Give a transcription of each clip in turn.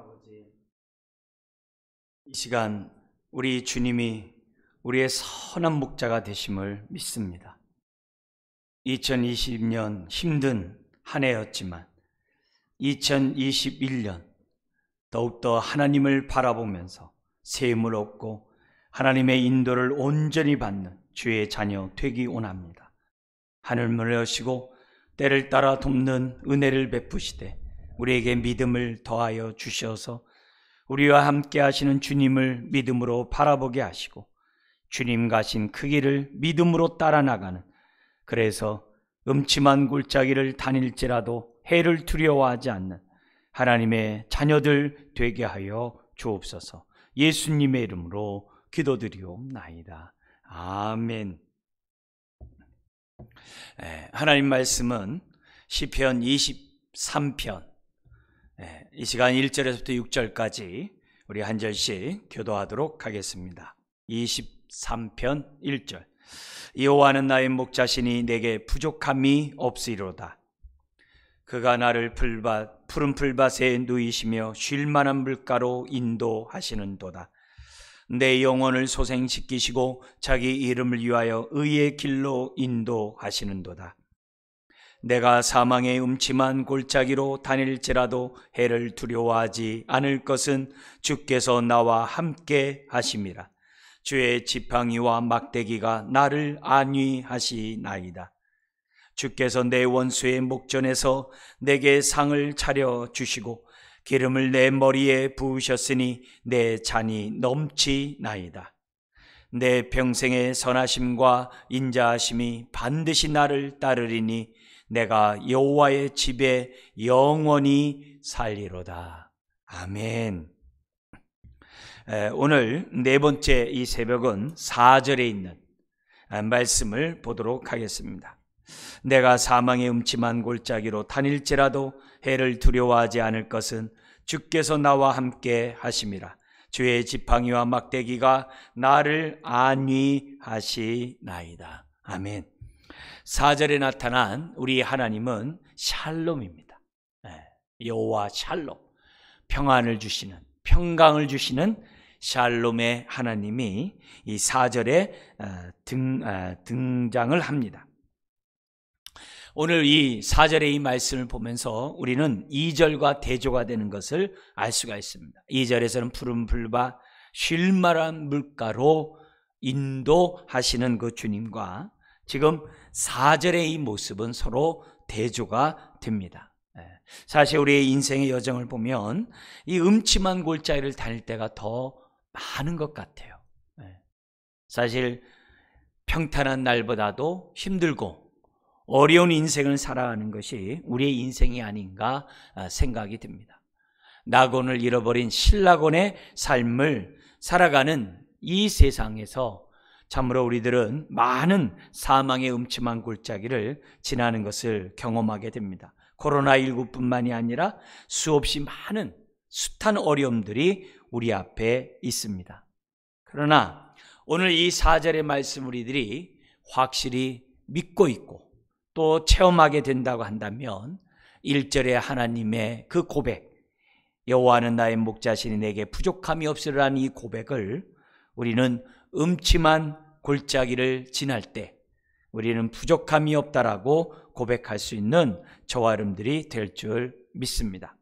아버지, 이 시간 우리 주님이 우리의 선한 목자가 되심을 믿습니다. 2020년 힘든 한 해였지만 2021년 더욱더 하나님을 바라보면서 새 힘을 얻고 하나님의 인도를 온전히 받는 주의 자녀 되기 원합니다. 하늘문을 여시고 때를 따라 돕는 은혜를 베푸시되 우리에게 믿음을 더하여 주셔서 우리와 함께 하시는 주님을 믿음으로 바라보게 하시고 주님 가신 그 길을 믿음으로 따라 나가는, 그래서 음침한 골짜기를 다닐지라도 해를 두려워하지 않는 하나님의 자녀들 되게 하여 주옵소서. 예수님의 이름으로 기도드리옵나이다. 아멘. 하나님 말씀은 시편 23편, 이 시간 1절에서부터 6절까지 우리 한 절씩 교도하도록 하겠습니다. 23편 1절. 여호와는 나의 목자시니 내게 부족함이 없으리로다. 그가 나를 푸른 풀밭에 누이시며 쉴 만한 물가로 인도하시는도다. 내 영혼을 소생시키시고 자기 이름을 위하여 의의 길로 인도하시는도다. 내가 사망의 음침한 골짜기로 다닐지라도 해를 두려워하지 않을 것은 주께서 나와 함께 하심이라. 주의 지팡이와 막대기가 나를 안위하시나이다. 주께서 내 원수의 목전에서 내게 상을 차려 주시고 기름을 내 머리에 부으셨으니 내 잔이 넘치나이다. 내 평생의 선하심과 인자하심이 반드시 나를 따르리니 내가 여호와의 집에 영원히 살리로다. 아멘. 오늘 네 번째 이 새벽은 4절에 있는 말씀을 보도록 하겠습니다. 내가 사망의 음침한 골짜기로 다닐지라도 해를 두려워하지 않을 것은 주께서 나와 함께 하심이라. 주의 지팡이와 막대기가 나를 안위하시나이다. 아멘. 4절에 나타난 우리 하나님은 샬롬입니다. 여호와 샬롬, 평안을 주시는, 평강을 주시는 샬롬의 하나님이 이 4절에 등장을 합니다. 오늘 이 4절의 이 말씀을 보면서 우리는 2절과 대조가 되는 것을 알 수가 있습니다. 2절에서는 푸른 풀밭, 쉴 만한 물가로 인도하시는 그 주님과 지금 4절의 이 모습은 서로 대조가 됩니다. 사실 우리의 인생의 여정을 보면 이 음침한 골짜기를 다닐 때가 더 많은 것 같아요. 사실 평탄한 날보다도 힘들고 어려운 인생을 살아가는 것이 우리의 인생이 아닌가 생각이 듭니다. 낙원을 잃어버린 신락원의 삶을 살아가는 이 세상에서 참으로 우리들은 많은 사망의 음침한 골짜기를 지나는 것을 경험하게 됩니다. 코로나19뿐만이 아니라 수없이 많은 숱한 어려움들이 우리 앞에 있습니다. 그러나 오늘 이 4절의 말씀 우리들이 확실히 믿고 있고 또 체험하게 된다고 한다면 1절의 하나님의 그 고백, 여호와는 나의 목자시니 내게 부족함이 없으리라는 이 고백을 우리는 음침한 골짜기를 지날 때 우리는 부족함이 없다라고 고백할 수 있는 저와 여러분들이 될 줄 믿습니다.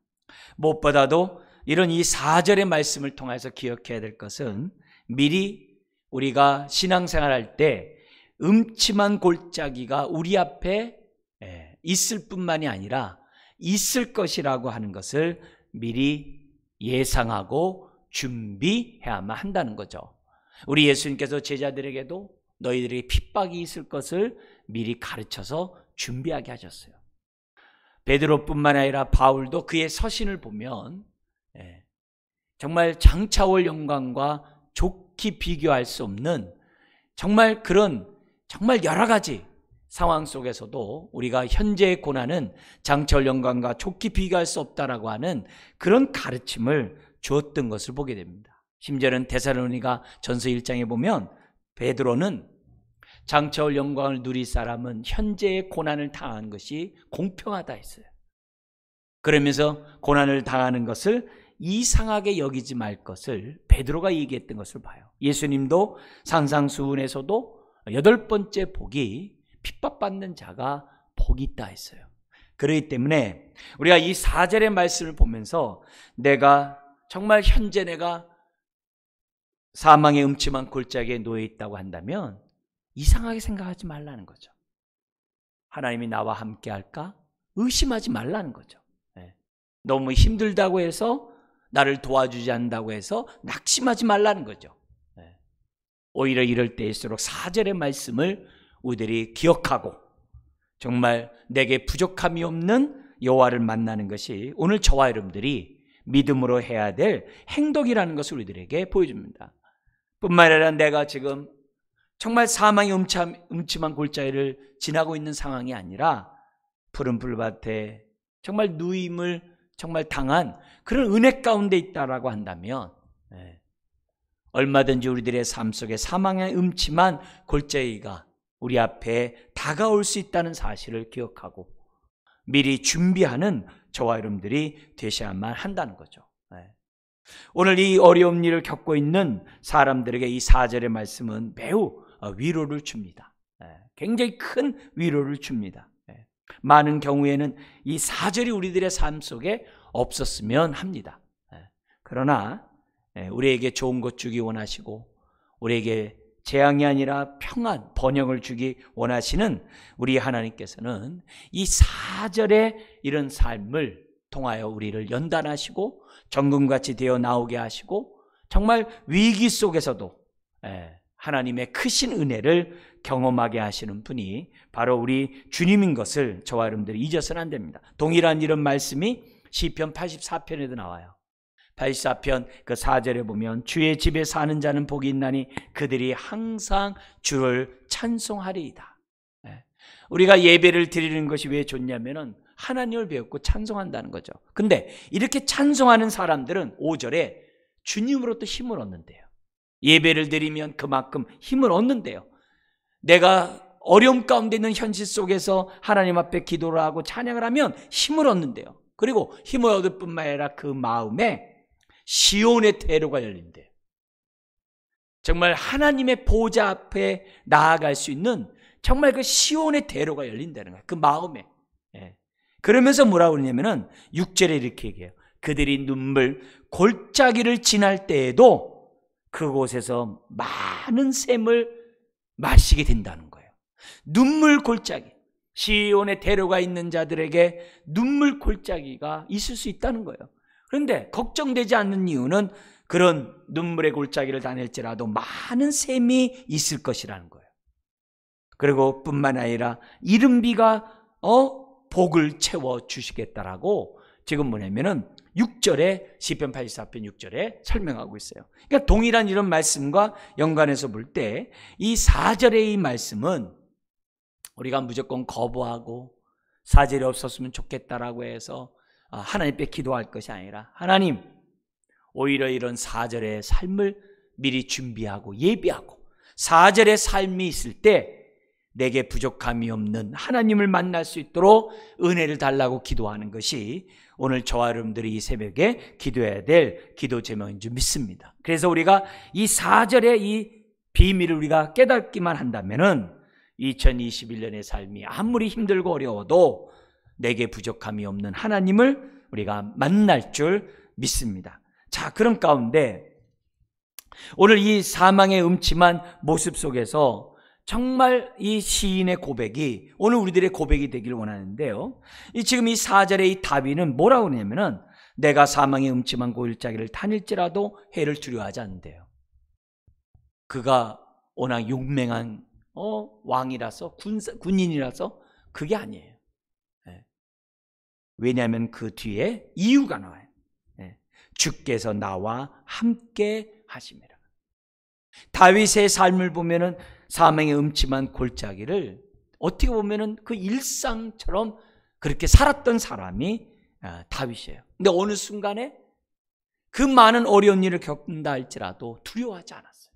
무엇보다도 이런 이 4절의 말씀을 통해서 기억해야 될 것은 미리 우리가 신앙생활할 때 음침한 골짜기가 우리 앞에 있을 뿐만이 아니라 있을 것이라고 하는 것을 미리 예상하고 준비해야만 한다는 거죠. 우리 예수님께서 제자들에게도 너희들에게 핍박이 있을 것을 미리 가르쳐서 준비하게 하셨어요. 베드로뿐만 아니라 바울도 그의 서신을 보면 정말 장차올 영광과 좋게 비교할 수 없는 정말 그런 정말 여러 가지 상황 속에서도 우리가 현재의 고난은 장차올 영광과 좋게 비교할 수 없다라고 하는 그런 가르침을 주었던 것을 보게 됩니다. 심지어는 데살로니가 전서 1장에 보면 베드로는 장차올 영광을 누릴 사람은 현재의 고난을 당한 것이 공평하다 했어요. 그러면서 고난을 당하는 것을 이상하게 여기지 말 것을 베드로가 얘기했던 것을 봐요. 예수님도 산상수훈에서도 8번째 복이 핍박받는 자가 복이 있다 했어요. 그렇기 때문에 우리가 이 4절의 말씀을 보면서 내가 정말 현재 내가 사망의 음침한 골짜기에 놓여 있다고 한다면 이상하게 생각하지 말라는 거죠. 하나님이 나와 함께 할까? 의심하지 말라는 거죠. 너무 힘들다고 해서 나를 도와주지 않는다고 해서 낙심하지 말라는 거죠. 오히려 이럴 때일수록 4절의 말씀을 우리들이 기억하고 정말 내게 부족함이 없는 여호와를 만나는 것이 오늘 저와 여러분들이 믿음으로 해야 될 행동이라는 것을 우리들에게 보여줍니다. 뿐만 아니라 내가 지금 정말 사망의 음침한 골짜기를 지나고 있는 상황이 아니라 푸른 풀밭에 정말 누임을 정말 당한 그런 은혜 가운데 있다라고 한다면 얼마든지 우리들의 삶 속에 사망의 음침한 골짜기가 우리 앞에 다가올 수 있다는 사실을 기억하고 미리 준비하는 저와 여러분들이 되셔야만 한다는 거죠. 오늘 이 어려운 일을 겪고 있는 사람들에게 이 4절의 말씀은 매우 위로를 줍니다. 굉장히 큰 위로를 줍니다. 많은 경우에는 이 4절이 우리들의 삶 속에 없었으면 합니다. 그러나 우리에게 좋은 것 주기 원하시고 우리에게 재앙이 아니라 평안, 번영을 주기 원하시는 우리 하나님께서는 이 4절의 이런 삶을 통하여 우리를 연단하시고 정금같이 되어 나오게 하시고 정말 위기 속에서도 하나님의 크신 은혜를 경험하게 하시는 분이 바로 우리 주님인 것을 저와 여러분들이 잊어서는 안 됩니다. 동일한 이런 말씀이 시편 84편에도 나와요. 84편 그 4절에 보면 주의 집에 사는 자는 복이 있나니 그들이 항상 주를 찬송하리이다. 우리가 예배를 드리는 것이 왜 좋냐면은 하나님을 배웠고 찬송한다는 거죠. 근데 이렇게 찬송하는 사람들은 5절에 주님으로부터 힘을 얻는데요. 예배를 드리면 그만큼 힘을 얻는데요. 내가 어려움 가운데 있는 현실 속에서 하나님 앞에 기도를 하고 찬양을 하면 힘을 얻는데요. 그리고 힘을 얻을 뿐만 아니라 그 마음에 시온의 대로가 열린대요. 정말 하나님의 보좌 앞에 나아갈 수 있는 정말 그 시온의 대로가 열린다는 거예요. 그 마음에. 그러면서 뭐라고 그러냐면은 6절에 이렇게 얘기해요. 그들이 눈물 골짜기를 지날 때에도 그곳에서 많은 샘을 마시게 된다는 거예요. 눈물 골짜기. 시온의 대로가 있는 자들에게 눈물 골짜기가 있을 수 있다는 거예요. 그런데 걱정되지 않는 이유는 그런 눈물의 골짜기를 다닐지라도 많은 샘이 있을 것이라는 거예요. 그리고 뿐만 아니라 이른비가 복을 채워 주시겠다라고 지금 뭐냐면은 6절에 시편 84편 6절에 설명하고 있어요. 그러니까 동일한 이런 말씀과 연관해서 볼 때 이 4절의 이 말씀은 우리가 무조건 거부하고 4절이 없었으면 좋겠다라고 해서 하나님께 기도할 것이 아니라 하나님 오히려 이런 4절의 삶을 미리 준비하고 예비하고 4절의 삶이 있을 때 내게 부족함이 없는 하나님을 만날 수 있도록 은혜를 달라고 기도하는 것이 오늘 저와 여러분들이 이 새벽에 기도해야 될 기도 제목인 줄 믿습니다. 그래서 우리가 이 4절의 이 비밀을 우리가 깨닫기만 한다면은 2021년의 삶이 아무리 힘들고 어려워도 내게 부족함이 없는 하나님을 우리가 만날 줄 믿습니다. 자, 그런 가운데 오늘 이 사망의 음침한 모습 속에서 정말 이 시인의 고백이 오늘 우리들의 고백이 되기를 원하는데요. 지금 이 4절의 이 다윗은 뭐라고 하냐면은 내가 사망의 음침한 골짜기를 다닐지라도 해를 두려워하지 않는데요. 그가 워낙 용맹한 왕이라서 군인이라서 그게 아니에요. 왜냐하면 그 뒤에 이유가 나와요. 주께서 나와 함께 하심이라. 다윗의 삶을 보면은 사망의 음침한 골짜기를 어떻게 보면은 그 일상처럼 그렇게 살았던 사람이 다윗이에요. 근데 어느 순간에 그 많은 어려운 일을 겪는다 할지라도 두려워하지 않았어요.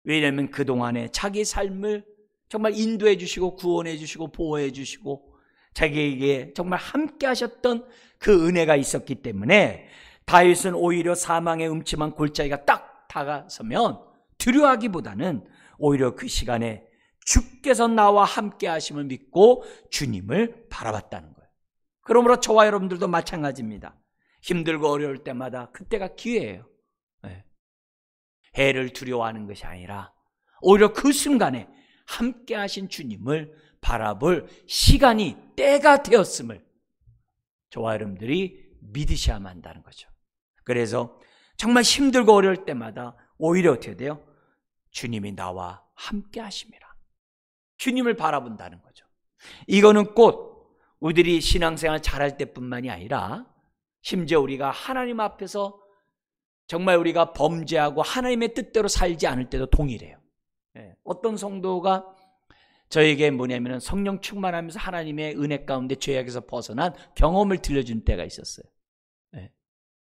왜냐하면 그동안에 자기 삶을 정말 인도해 주시고 구원해 주시고 보호해 주시고 자기에게 정말 함께 하셨던 그 은혜가 있었기 때문에 다윗은 오히려 사망의 음침한 골짜기가 딱 다가서면 두려워하기보다는 오히려 그 시간에 주께서 나와 함께 하심을 믿고 주님을 바라봤다는 거예요. 그러므로 저와 여러분들도 마찬가지입니다. 힘들고 어려울 때마다 그때가 기회예요. 해를 두려워하는 것이 아니라 오히려 그 순간에 함께 하신 주님을 바라볼 시간이, 때가 되었음을 저와 여러분들이 믿으셔야만 한다는 거죠. 그래서 정말 힘들고 어려울 때마다 오히려 어떻게 돼요? 주님이 나와 함께 하심이라. 주님을 바라본다는 거죠. 이거는 꼭 우리들이 신앙생활 잘할 때뿐만이 아니라 심지어 우리가 하나님 앞에서 정말 우리가 범죄하고 하나님의 뜻대로 살지 않을 때도 동일해요. 어떤 성도가 저에게 뭐냐면 성령 충만하면서 하나님의 은혜 가운데 죄악에서 벗어난 경험을 들려준 때가 있었어요.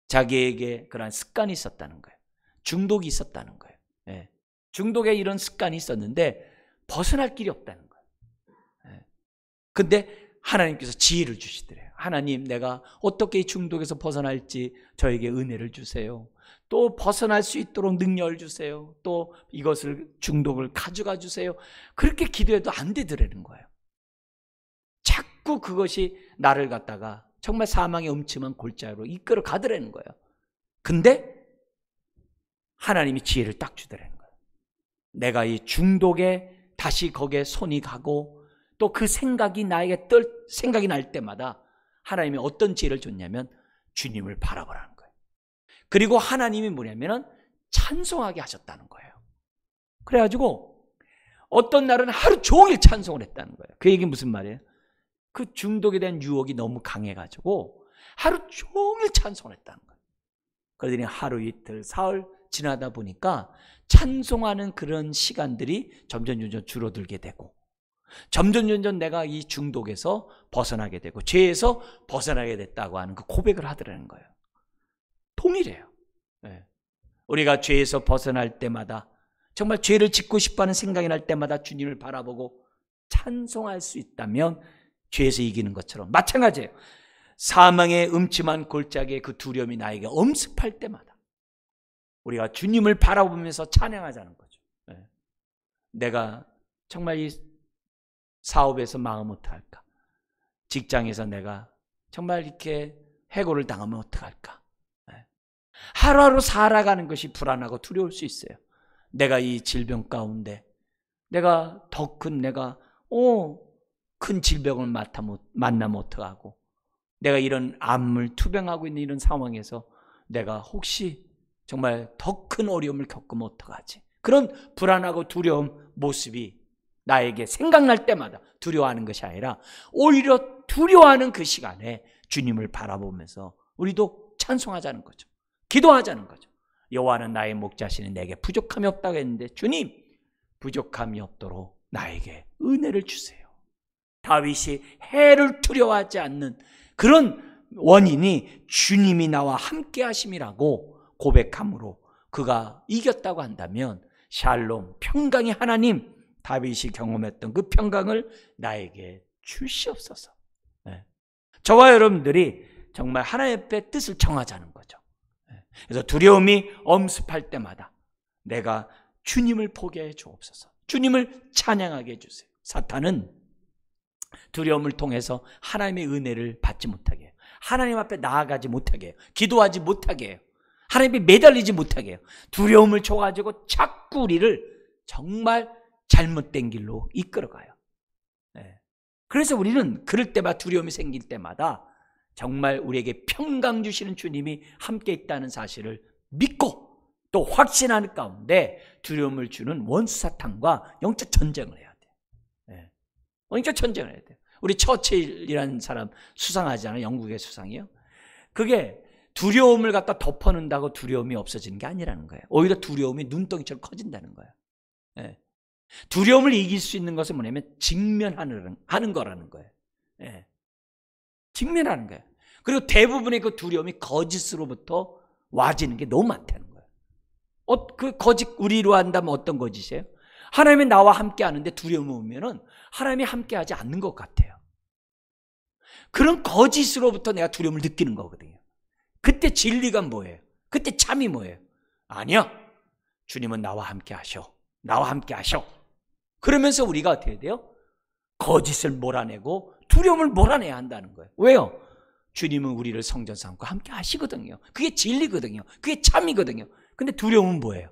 자기에게 그러한 습관이 있었다는 거예요. 중독이 있었다는 거예요. 중독에 이런 습관이 있었는데 벗어날 길이 없다는 거예요. 근데 하나님께서 지혜를 주시더래요. 하나님, 내가 어떻게 이 중독에서 벗어날지 저에게 은혜를 주세요. 또 벗어날 수 있도록 능력을 주세요. 또 이것을, 중독을 가져가 주세요. 그렇게 기도해도 안 되더라는 거예요. 자꾸 그것이 나를 갖다가 정말 사망의 음침한 골짜기로 이끌어 가더라는 거예요. 근데 하나님이 지혜를 딱 주더라는 거예요. 내가 이 중독에 다시 거기에 손이 가고 또 그 생각이 나에게 생각이 날 때마다 하나님이 어떤 지혜를 줬냐면 주님을 바라보라는 거예요. 그리고 하나님이 뭐냐면 찬송하게 하셨다는 거예요. 그래가지고 어떤 날은 하루 종일 찬송을 했다는 거예요. 그 얘기 무슨 말이에요? 그 중독에 대한 유혹이 너무 강해가지고 하루 종일 찬송을 했다는 거예요. 그러더니 하루 이틀 사흘 지나다 보니까 찬송하는 그런 시간들이 점점 줄어들게 되고 점점 내가 이 중독에서 벗어나게 되고 죄에서 벗어나게 됐다고 하는 그 고백을 하더라는 거예요. 동일해요. 우리가 죄에서 벗어날 때마다 정말 죄를 짓고 싶어하는 생각이 날 때마다 주님을 바라보고 찬송할 수 있다면 죄에서 이기는 것처럼 마찬가지예요. 사망의 음침한 골짜기의 그 두려움이 나에게 엄습할 때마다 우리가 주님을 바라보면서 찬양하자는 거죠. 내가 정말 이 사업에서 망하면 어떡할까? 직장에서 내가 정말 이렇게 해고를 당하면 어떡할까? 하루하루 살아가는 것이 불안하고 두려울 수 있어요. 내가 이 질병 가운데 내가 더 큰 큰 질병을 만나면 어떡하고, 내가 이런 암을 투병하고 있는 이런 상황에서 내가 혹시 정말 더 큰 어려움을 겪으면 어떡하지? 그런 불안하고 두려운 모습이 나에게 생각날 때마다 두려워하는 것이 아니라 오히려 두려워하는 그 시간에 주님을 바라보면서 우리도 찬송하자는 거죠. 기도하자는 거죠. 여호와는 나의 목자시니 내게 부족함이 없다고 했는데 주님, 부족함이 없도록 나에게 은혜를 주세요. 다윗이 해를 두려워하지 않는 그런 원인이 주님이 나와 함께 하심이라고 고백함으로 그가 이겼다고 한다면 샬롬, 평강의 하나님, 다윗이 경험했던 그 평강을 나에게 주시옵소서. 저와 여러분들이 정말 하나님 앞에 뜻을 정하자는 거죠. 그래서 두려움이 엄습할 때마다 내가 주님을 포기해 주옵소서, 주님을 찬양하게 해주세요. 사탄은 두려움을 통해서 하나님의 은혜를 받지 못하게 해요. 하나님 앞에 나아가지 못하게 해요. 기도하지 못하게 해요. 하나님께 매달리지 못하게 해요. 두려움을 줘가지고 자꾸 우리를 정말 잘못된 길로 이끌어가요. 그래서 우리는 그럴 때마다, 두려움이 생길 때마다 정말 우리에게 평강 주시는 주님이 함께 있다는 사실을 믿고 또 확신하는 가운데 두려움을 주는 원수 사탄과 영적 전쟁을 해야 돼요. 영적 전쟁을 해야 돼요. 우리 처칠이라는 사람 수상하잖아요. 영국의 수상이요. 그게 두려움을 갖다 덮어놓는다고 두려움이 없어지는 게 아니라는 거예요. 오히려 두려움이 눈덩이처럼 커진다는 거예요. 두려움을 이길 수 있는 것은 뭐냐면 직면하는 거라는 거예요. 직면하는 거예요. 그리고 대부분의 그 두려움이 거짓으로부터 와지는 게 너무 많다는 거예요. 그 거짓, 우리로 한다면 어떤 거짓이에요? 하나님이 나와 함께 하는데 두려움이 오면은 하나님이 함께 하지 않는 것 같아요. 그런 거짓으로부터 내가 두려움을 느끼는 거거든요. 그때 진리가 뭐예요? 그때 참이 뭐예요? 아니야, 주님은 나와 함께 하셔. 나와 함께 하셔. 그러면서 우리가 어떻게 해야 돼요? 거짓을 몰아내고 두려움을 몰아내야 한다는 거예요. 왜요? 주님은 우리를 성전 삼고 함께 하시거든요. 그게 진리거든요. 그게 참이거든요. 근데 두려움은 뭐예요?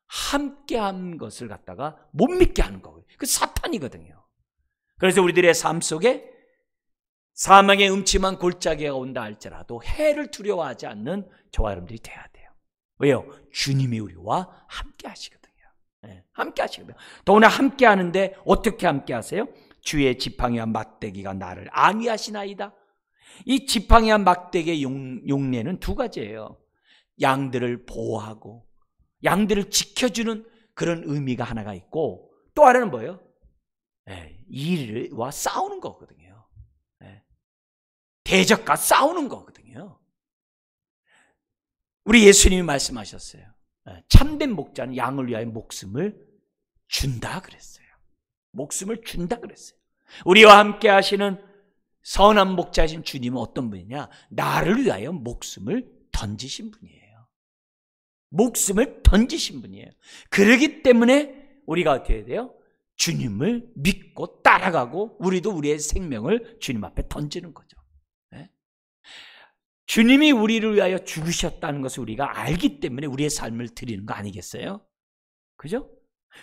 함께한 것을 갖다가 못 믿게 하는 거예요. 그 사탄이거든요. 그래서 우리들의 삶 속에 사망의 음침한 골짜기가 온다 할지라도 해를 두려워하지 않는 저와 여러분들이 돼야 돼요. 왜요? 주님이 우리와 함께 하시거든요. 네, 함께 하시거든요. 더구나 함께 하는데 어떻게 함께 하세요? 주의 지팡이와 막대기가 나를 안위하시나이다. 이 지팡이와 막대기의 용례는 두 가지예요. 양들을 보호하고 양들을 지켜주는 그런 의미가 하나가 있고, 또 하나는 뭐예요? 이와 싸우는 거거든요. 대적과 싸우는 거거든요. 우리 예수님이 말씀하셨어요. 참된 목자는 양을 위하여 목숨을 준다 그랬어요. 목숨을 준다 그랬어요. 우리와 함께 하시는 선한 목자이신 주님은 어떤 분이냐? 나를 위하여 목숨을 던지신 분이에요. 목숨을 던지신 분이에요. 그러기 때문에 우리가 어떻게 해야 돼요? 주님을 믿고 따라가고 우리도 우리의 생명을 주님 앞에 던지는 거죠. 주님이 우리를 위하여 죽으셨다는 것을 우리가 알기 때문에 우리의 삶을 드리는 거 아니겠어요? 그죠?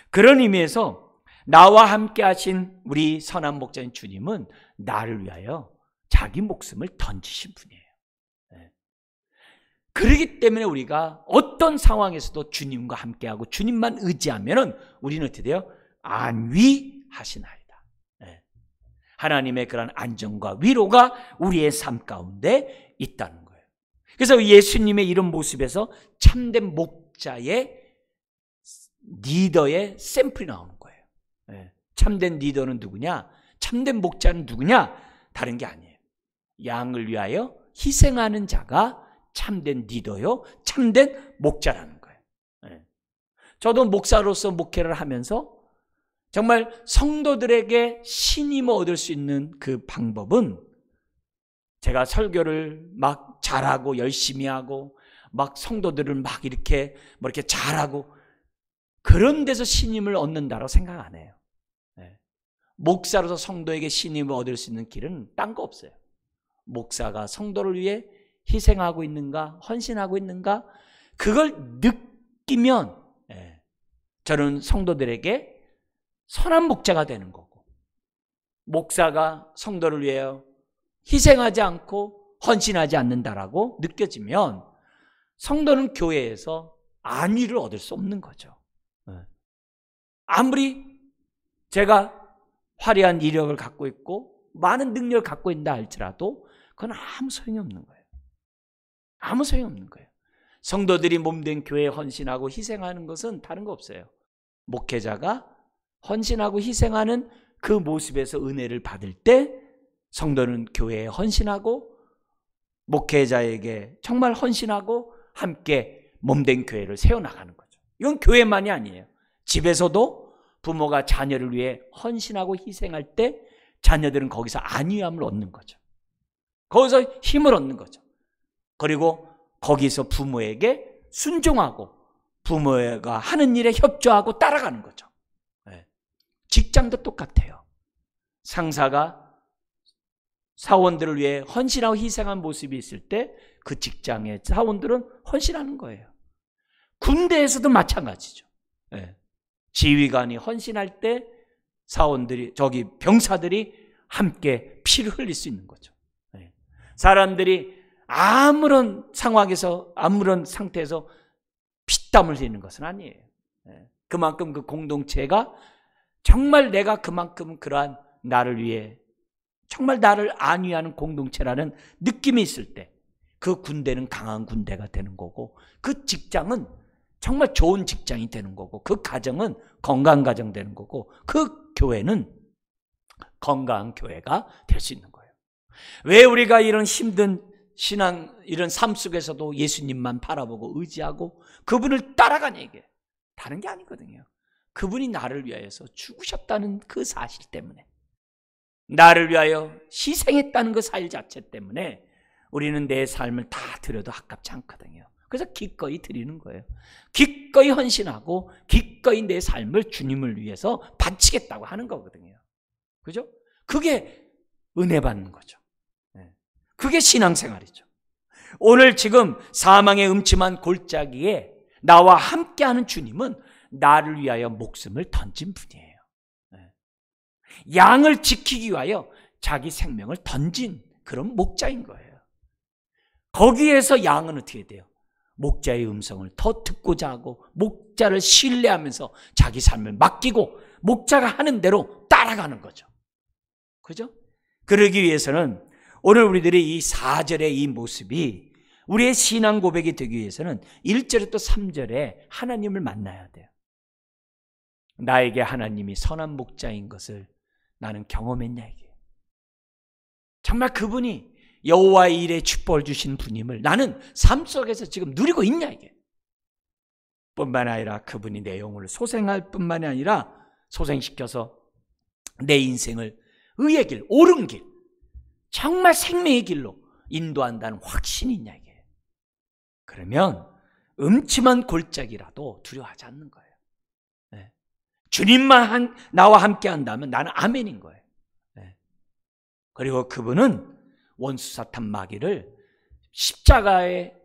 그런 의미에서 나와 함께 하신 우리 선한 목자인 주님은 나를 위하여 자기 목숨을 던지신 분이에요. 그렇기 때문에 우리가 어떤 상황에서도 주님과 함께하고 주님만 의지하면 우리는 어떻게 돼요? 안위하시나이다. 하나님의 그런 안정과 위로가 우리의 삶 가운데 있다는 거예요. 그래서 예수님의 이런 모습에서 참된 목자의 리더의 샘플이 나오는 거예요. 참된 리더는 누구냐? 참된 목자는 누구냐? 다른 게 아니에요. 양을 위하여 희생하는 자가 참된 리더요, 참된 목자라는 거예요. 저도 목사로서 목회를 하면서 정말 성도들에게 신임을 얻을 수 있는 그 방법은, 제가 설교를 막 잘하고 열심히 하고 막 성도들을 막 이렇게 잘하고 그런 데서 신임을 얻는다고 생각 안 해요. 목사로서 성도에게 신임을 얻을 수 있는 길은 딴 거 없어요. 목사가 성도를 위해 희생하고 있는가, 헌신하고 있는가, 그걸 느끼면 저는 성도들에게 선한 목자가 되는 거고, 목사가 성도를 위해 희생하지 않고 헌신하지 않는다라고 느껴지면 성도는 교회에서 안위를 얻을 수 없는 거죠. 아무리 제가 화려한 이력을 갖고 있고 많은 능력을 갖고 있다 할지라도 그건 아무 소용이 없는 거예요. 아무 소용이 없는 거예요. 성도들이 몸된 교회에 헌신하고 희생하는 것은 다른 거 없어요. 목회자가 헌신하고 희생하는 그 모습에서 은혜를 받을 때 성도는 교회에 헌신하고 목회자에게 정말 헌신하고 함께 몸된 교회를 세워나가는 거죠. 이건 교회만이 아니에요. 집에서도 부모가 자녀를 위해 헌신하고 희생할 때 자녀들은 거기서 안위함을 얻는 거죠. 거기서 힘을 얻는 거죠. 그리고 거기서 부모에게 순종하고 부모가 하는 일에 협조하고 따라가는 거죠. 직장도 똑같아요. 상사가 사원들을 위해 헌신하고 희생한 모습이 있을 때 그 직장의 사원들은 헌신하는 거예요. 군대에서도 마찬가지죠. 지휘관이 헌신할 때 사원들이, 병사들이 함께 피를 흘릴 수 있는 거죠. 사람들이 아무런 상황에서, 아무런 상태에서 피땀을 흘리는 것은 아니에요. 그만큼 그 공동체가 정말 내가 그만큼 그러한 나를 위해 정말 나를 안위하는 공동체라는 느낌이 있을 때 그 군대는 강한 군대가 되는 거고, 그 직장은 정말 좋은 직장이 되는 거고, 그 가정은 건강한 가정 되는 거고, 그 교회는 건강한 교회가 될 수 있는 거예요. 왜 우리가 이런 힘든 신앙, 이런 삶 속에서도 예수님만 바라보고 의지하고 그분을 따라가냐, 이게 다른 게 아니거든요. 그분이 나를 위하여서 죽으셨다는 그 사실 때문에, 나를 위하여 희생했다는 그 사실 자체 때문에 우리는 내 삶을 다 드려도 아깝지 않거든요. 그래서 기꺼이 드리는 거예요. 기꺼이 헌신하고 기꺼이 내 삶을 주님을 위해서 바치겠다고 하는 거거든요. 그죠? 그게 은혜 받는 거죠. 그게 신앙생활이죠. 오늘 지금 사망의 음침한 골짜기에 나와 함께하는 주님은 나를 위하여 목숨을 던진 분이에요. 양을 지키기 위하여 자기 생명을 던진 그런 목자인 거예요. 거기에서 양은 어떻게 돼요? 목자의 음성을 더 듣고자 하고 목자를 신뢰하면서 자기 삶을 맡기고 목자가 하는 대로 따라가는 거죠. 그죠? 그러기 위해서는 오늘 우리들이 이 4절의 이 모습이 우리의 신앙 고백이 되기 위해서는 1절에 또 3절에 하나님을 만나야 돼요. 나에게 하나님이 선한 목자인 것을 나는 경험했냐 이게. 정말 그분이 여호와의 일에 축복을 주신 분임을 나는 삶 속에서 지금 누리고 있냐 이게. 뿐만 아니라 그분이 내 영혼을 소생할 뿐만이 아니라 소생시켜서 내 인생을 의의 길, 옳은 길, 정말 생명의 길로 인도한다는 확신이 있냐 이게. 그러면 음침한 골짜기라도 두려워하지 않는 거예요. 주님만 나와 함께 한다면 나는 아멘인 거예요. 그리고 그분은 원수 사탄 마귀를 십자가의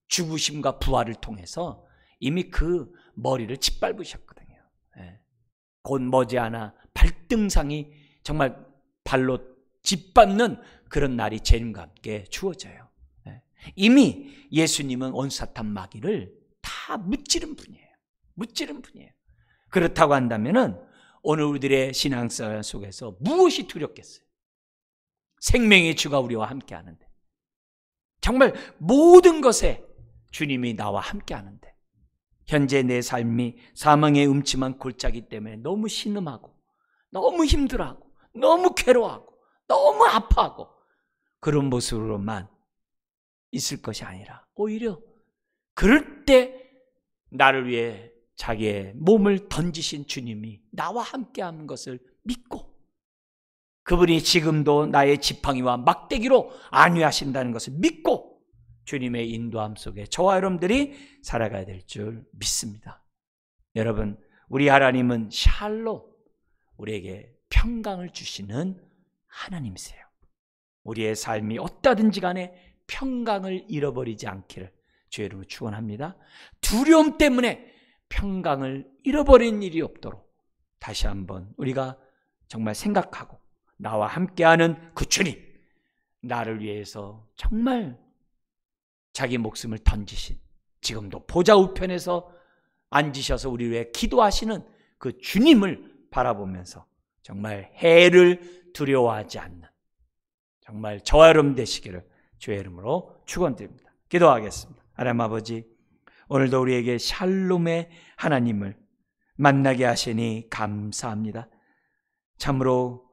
죽으심과 부활을 통해서 이미 그 머리를 짓밟으셨거든요. 곧 머지않아 발등상이 정말 발로 짓밟는 그런 날이 주님과 함께 주어져요. 이미 예수님은 원수 사탄 마귀를 다 무찌른 분이에요. 무찌른 분이에요. 그렇다고 한다면은 오늘 우리들의 신앙생활 속에서 무엇이 두렵겠어요? 생명의 주가 우리와 함께 하는데, 정말 모든 것에 주님이 나와 함께 하는데, 현재 내 삶이 사망의 음침한 골짜기 때문에 너무 신음하고 너무 힘들어하고 너무 괴로워하고 너무 아파하고 그런 모습으로만 있을 것이 아니라 오히려 그럴 때 나를 위해 자기의 몸을 던지신 주님이 나와 함께하는 것을 믿고 그분이 지금도 나의 지팡이와 막대기로 안위하신다는 것을 믿고 주님의 인도함 속에 저와 여러분들이 살아가야 될 줄 믿습니다. 여러분, 우리 하나님은 샬롬, 우리에게 평강을 주시는 하나님이세요. 우리의 삶이 어떠든지 간에 평강을 잃어버리지 않기를 주의 이름으로 축원합니다. 두려움 때문에 평강을 잃어버린 일이 없도록 다시 한번 우리가 정말 생각하고 나와 함께하는 그 주님, 나를 위해서 정말 자기 목숨을 던지신, 지금도 보좌 우편에서 앉으셔서 우리 위해 기도하시는 그 주님을 바라보면서 정말 해를 두려워하지 않는 정말 저와 여러분 되시기를 주의 이름으로 축원드립니다. 기도하겠습니다. 하나님 아버지, 오늘도 우리에게 샬롬의 하나님을 만나게 하시니 감사합니다. 참으로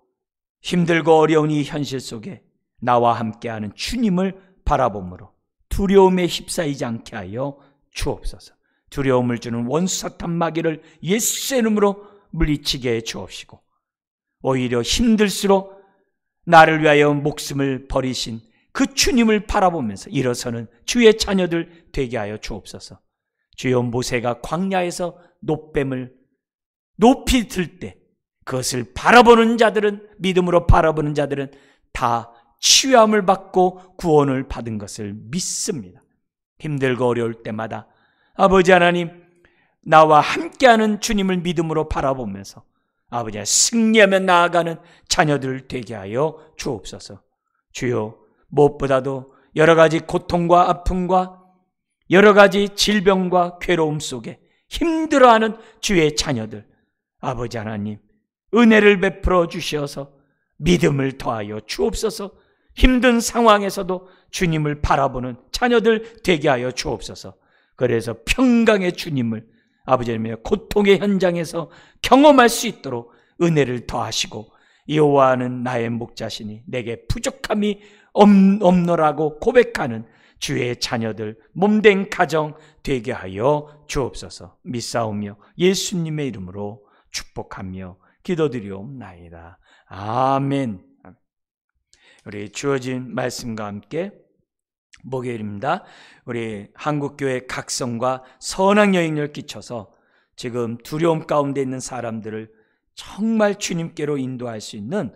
힘들고 어려운 이 현실 속에 나와 함께하는 주님을 바라보므로 두려움에 휩싸이지 않게 하여 주옵소서. 두려움을 주는 원수 사탄 마귀를 예수의 이름으로 물리치게 해 주옵시고, 오히려 힘들수록 나를 위하여 목숨을 버리신 그 주님을 바라보면서 일어서는 주의 자녀들 되게 하여 주옵소서. 주여, 모세가 광야에서 놋뱀을 높이 들 때 그것을 바라보는 자들은, 믿음으로 바라보는 자들은 다 치유함을 받고 구원을 받은 것을 믿습니다. 힘들고 어려울 때마다 아버지 하나님, 나와 함께하는 주님을 믿음으로 바라보면서 아버지 승리하며 나아가는 자녀들 되게 하여 주옵소서. 주여, 무엇보다도 여러 가지 고통과 아픔과 여러 가지 질병과 괴로움 속에 힘들어하는 주의 자녀들, 아버지 하나님 은혜를 베풀어 주셔서 믿음을 더하여 주옵소서. 힘든 상황에서도 주님을 바라보는 자녀들 되게 하여 주옵소서. 그래서 평강의 주님을 아버지 하나님의 고통의 현장에서 경험할 수 있도록 은혜를 더하시고, 여호와는 나의 목자시니 내게 부족함이 없노라고 고백하는 주의 자녀들 몸된 가정 되게 하여 주옵소서. 믿사오며 예수님의 이름으로 축복하며 기도드리옵나이다. 아멘. 우리 주어진 말씀과 함께 목요일입니다. 우리 한국교회 각성과 선한 영향력을 끼쳐서 지금 두려움 가운데 있는 사람들을 정말 주님께로 인도할 수 있는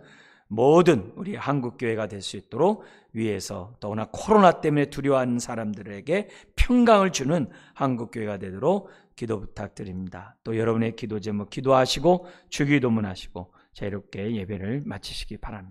모든 우리 한국교회가 될 수 있도록 위에서 더구나 코로나 때문에 두려워하는 사람들에게 평강을 주는 한국교회가 되도록 기도 부탁드립니다. 또 여러분의 기도 제목 기도하시고 주기도문 하시고 자유롭게 예배를 마치시기 바랍니다.